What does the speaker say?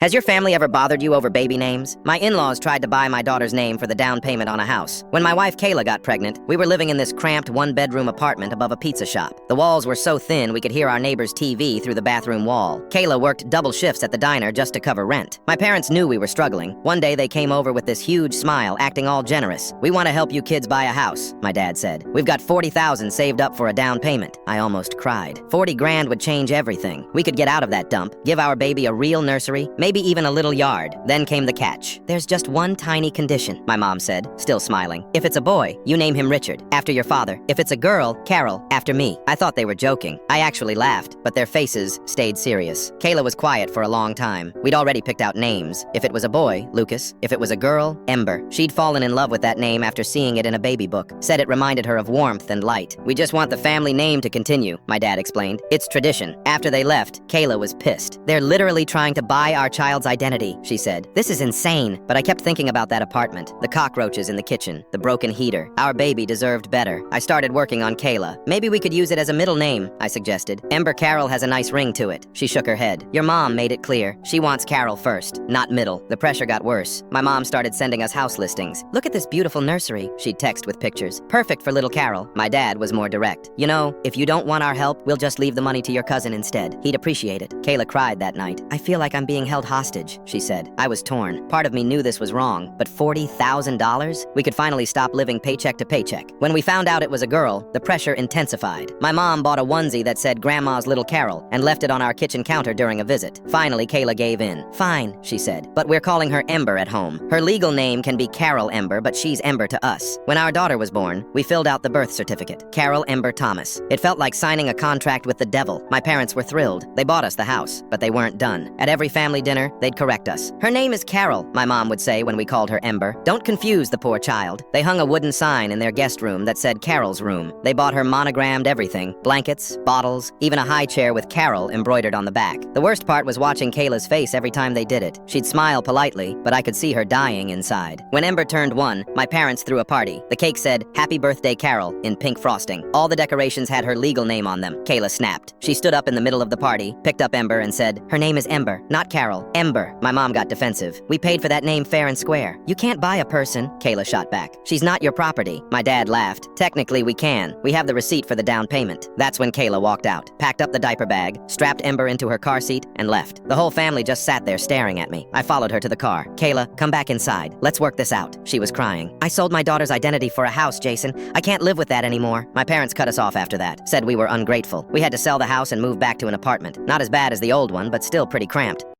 Has your family ever bothered you over baby names? My in-laws tried to buy my daughter's name for the down payment on a house. When my wife Kayla got pregnant, we were living in this cramped one-bedroom apartment above a pizza shop. The walls were so thin we could hear our neighbor's TV through the bathroom wall. Kayla worked double shifts at the diner just to cover rent. My parents knew we were struggling. One day they came over with this huge smile, acting all generous. "We want to help you kids buy a house," my dad said. "We've got $40,000 saved up for a down payment." I almost cried. 40 grand would change everything. We could get out of that dump, give our baby a real nursery, maybe even a little yard. Then came the catch. "There's just one tiny condition," my mom said, still smiling. "If it's a boy, you name him Richard, after your father. If it's a girl, Carol, after me." I thought they were joking. I actually laughed, but their faces stayed serious. Kayla was quiet for a long time. We'd already picked out names. If it was a boy, Lucas. If it was a girl, Ember. She'd fallen in love with that name after seeing it in a baby book. Said it reminded her of warmth and light. "We just want the family name to continue," my dad explained. "It's tradition." After they left, Kayla was pissed. "They're literally trying to buy our child's identity," she said. "This is insane." But I kept thinking about that apartment, the cockroaches in the kitchen, the broken heater. Our baby deserved better. I started working on Kayla. "Maybe we could use it as a middle name," I suggested. "Ember Carol has a nice ring to it." She shook her head. "Your mom made it clear. She wants Carol first, not middle." The pressure got worse. My mom started sending us house listings. "Look at this beautiful nursery," she'd text with pictures. "Perfect for little Carol." My dad was more direct. "You know, if you don't want our help, we'll just leave the money to your cousin instead. He'd appreciate it." Kayla cried that night. "I feel like I'm being held hostage," she said. I was torn. Part of me knew this was wrong, but $40,000? We could finally stop living paycheck to paycheck. When we found out it was a girl, the pressure intensified. My mom bought a onesie that said Grandma's Little Carol and left it on our kitchen counter during a visit. Finally, Kayla gave in. "Fine," she said, "but we're calling her Ember at home. Her legal name can be Carol Ember, but she's Ember to us." When our daughter was born, we filled out the birth certificate. Carol Ember Thomas. It felt like signing a contract with the devil. My parents were thrilled. They bought us the house, but they weren't done. At every family dinner, they'd correct us. "Her name is Carol," my mom would say when we called her Ember. "Don't confuse the poor child." They hung a wooden sign in their guest room that said Carol's room. They bought her monogrammed everything. Blankets, bottles, even a high chair with Carol embroidered on the back. The worst part was watching Kayla's face every time they did it. She'd smile politely, but I could see her dying inside. When Ember turned 1, my parents threw a party. The cake said, "Happy Birthday, Carol," in pink frosting. All the decorations had her legal name on them. Kayla snapped. She stood up in the middle of the party, picked up Ember and said, "Her name is Ember, not Carol. Ember." My mom got defensive. "We paid for that name fair and square." "You can't buy a person," Kayla shot back. "She's not your property." My dad laughed. "Technically, we can. We have the receipt for the down payment." That's when Kayla walked out, packed up the diaper bag, strapped Ember into her car seat, and left. The whole family just sat there staring at me. I followed her to the car. "Kayla, come back inside. Let's work this out." She was crying. "I sold my daughter's identity for a house, Jason. I can't live with that anymore." My parents cut us off after that, said we were ungrateful. We had to sell the house and move back to an apartment. Not as bad as the old one, but still pretty cramped.